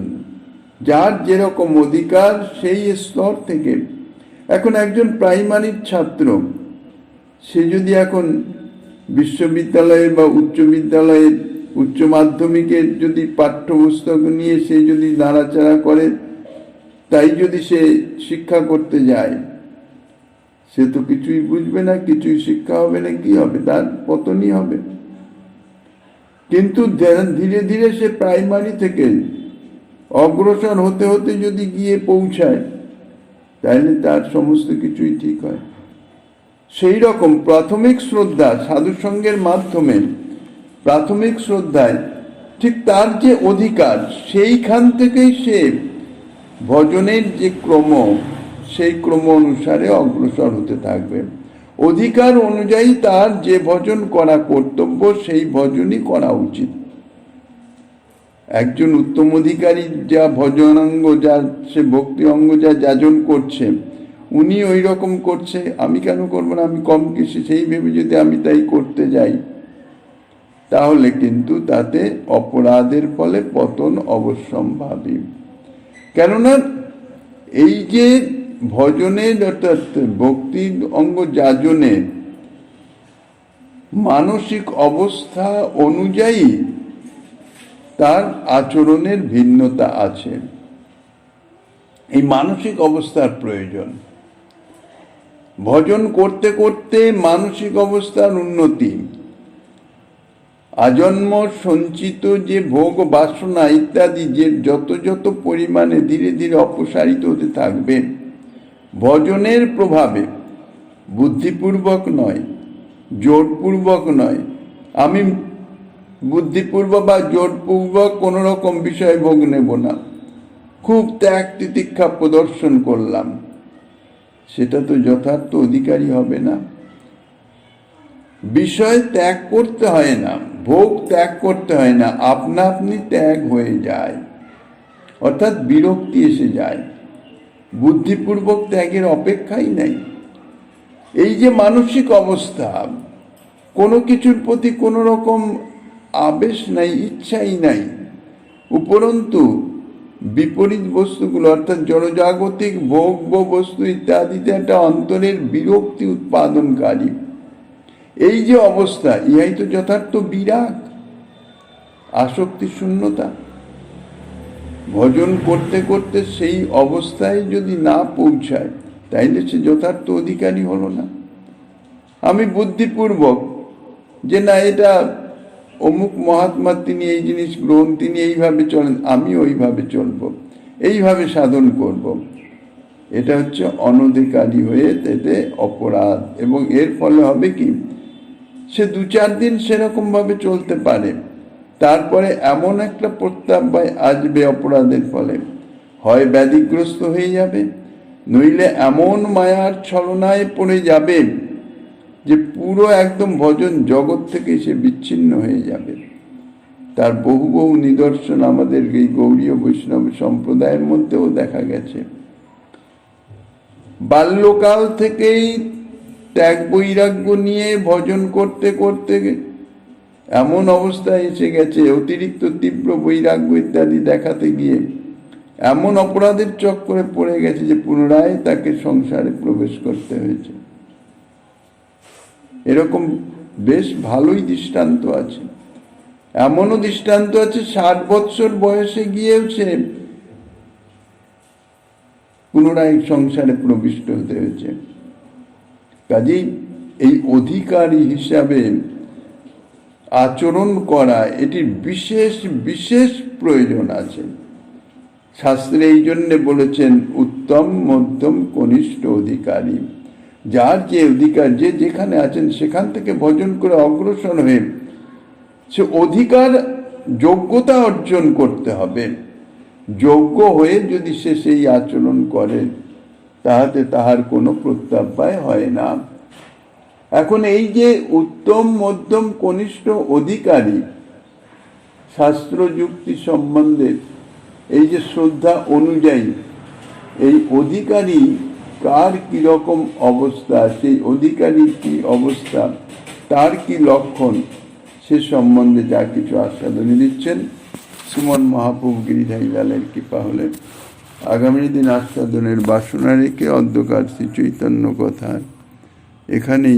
যার যেরকম অধিকার সেই স্তর থেকে। এখন একজন প্রাইমারির ছাত্র, সে যদি এখন বিশ্ববিদ্যালয়ে বা উচ্চ বিদ্যালয়ের উচ্চ মাধ্যমিকের যদি পাঠ্যপুস্তক নিয়ে সে যদি নাড়াচাড়া করে, তাই যদি সে শিক্ষা করতে যায়, সে তো কিছুই বুঝবে না, কিছুই শিক্ষা হবে না, কি হবে? তার পতনই হবে। কিন্তু ধীরে ধীরে সে প্রাইমারি থেকে অগ্রসর হতে হতে যদি গিয়ে পৌঁছায়, তাহলে তার সমস্ত কিছুই ঠিক হয়। সেই রকম প্রাথমিক শ্রদ্ধা সাধুসঙ্গের মাধ্যমে, প্রাথমিক শ্রদ্ধায় ঠিক তার যে অধিকার, সেইখান থেকেই সে ভজনের যে ক্রম, সেই ক্রম অনুসারে অগ্রসর হতে থাকবে। অধিকার অনুযায়ী তার যে ভজন করা কর্তব্য, সেই ভজনই করা উচিত। একজন উত্তম অধিকারী যা ভজনাঙ্গ, যা সে ভক্তি অঙ্গ যা যাজন করছে, উনি ওই রকম করছে, আমি কেন করবো না, আমি কম কিছু, সেই ভেবে যদি আমি তাই করতে যাই, তাহলে কিন্তু তাতে অপরাধের ফলে পতন অবশ্যম্ভাবী। কেননা এই যে ভজনের অর্থাৎ ভক্তির অঙ্গ যাজনের মানসিক অবস্থা অনুযায়ী তার আচরণের ভিন্নতা আছে। এই মানসিক অবস্থার প্রয়োজন। ভজন করতে করতে মানসিক অবস্থার উন্নতি, আজন্ম সঞ্চিত যে ভোগ বাসনা ইত্যাদি যে যত যত পরিমাণে ধীরে ধীরে অপসারিত হতে থাকবে ভজনের প্রভাবে, বুদ্ধিপূর্বক নয়, জোরপূর্বক নয়, আমি বুদ্ধিপূর্বক বা জোরপূর্বক কোনো রকম বিষয় ভোগ নেব না, খুব ত্যাগ তিতিক্ষা প্রদর্শন করলাম, সেটা তো যথার্থ অধিকারী হবে না। বিষয় ত্যাগ করতে হয় না, ভোগ ত্যাগ করতে হয় না, আপনা আপনি ত্যাগ হয়ে যায়, অর্থাৎ বিরক্তি এসে যায়। বুদ্ধিপূর্বক ত্যাগের অপেক্ষাই নাই। এই যে মানসিক অবস্থা, কোনো কিছুর প্রতি কোনো রকম আবেশ নাই, ইচ্ছাই নাই, উপরন্তু বিপরীত বস্তুগুলো অর্থাৎ জড়জাগতিক ভোগ্য বস্তু ইত্যাদিতে একটা অন্তরের বিরক্তি উৎপাদনকারী এই যে অবস্থা, ইহাই তো যথার্থ বিরাগ, আসক্তি শূন্যতা। ভজন করতে করতে সেই অবস্থায় যদি না পৌঁছায়, তাইলে সে যথার্থ অধিকারী হলো না। আমি বুদ্ধিপূর্বক যে না, এটা অমুক মহাত্মা, তিনি এই জিনিস গ্রহণ, তিনি এইভাবে চলেন, আমি ওইভাবে চলব, এইভাবে সাধন করব, এটা হচ্ছে অনধিকারী হয়ে এতে অপরাধ। এবং এর ফলে হবে কি, সে 2-4 দিন সেরকম ভাবে চলতে পারে, তারপরে এমন একটা প্রত্যাবায় আসবে অপরাধের ফলে, হয় ব্যাধিগ্রস্ত হয়ে যাবে, নইলে এমন মায়ার ছলনায় পড়ে যাবে যে পুরো একদম ভজন জগৎ থেকে সে বিচ্ছিন্ন হয়ে যাবে। তার বহু বহু নিদর্শন আমাদের এই গৌড়ীয় বৈষ্ণব সম্প্রদায়ের মধ্যেও দেখা গেছে। বাল্যকাল থেকেই ত্যাগ বৈরাগ্য নিয়ে ভজন করতে করতে এমন অবস্থায় এসে গেছে, অতিরিক্ত তীব্র বৈরাগ্য ইত্যাদি দেখাতে গিয়ে এমন অপরাধের চক্করে পড়ে গেছে যে পুনরায় তাকে সংসারে প্রবেশ করতে হয়েছে। এরকম বেশ ভালোই দৃষ্টান্ত আছে। এমনও দৃষ্টান্ত আছে 60 বৎসর বয়সে গিয়েও সে পুনরায় সংসারে প্রবিষ্ট হতে হয়েছে। কাজেই এই অধিকারী হিসাবে আচরণ করা, এটির বিশেষ বিশেষ প্রয়োজন আছে। শাস্ত্রে এই জন্যে বলেছেন উত্তম মধ্যম কনিষ্ঠ অধিকারী। যার যে অধিকার, যে যেখানে আছেন সেখান থেকে ভজন করে অগ্রসর হয়ে সে অধিকার যোগ্যতা অর্জন করতে হবে। যোগ্য হয়ে যদি সে সেই আচরণ করে, তাহাতে তাহার কোনো প্রত্যাবায় হয় না। এখন এই যে উত্তম মধ্যম কনিষ্ঠ অধিকারী, শাস্ত্র যুক্তি সম্বন্ধে এই যে শ্রদ্ধা অনুযায়ী এই অধিকারী কার কিরকম অবস্থা, সেই অধিকারীর কি অবস্থা, তার কি লক্ষণ, সে সম্বন্ধে যা কিছু আস্বাদনী দিচ্ছেন শ্রীমন মহাপ্রভু গিরিধারী লালের কৃপা হলে আগামী দিন আস্বাদনের বাসনা রেখে অধ্যকার শ্রী চৈতন্য কথা এখানেই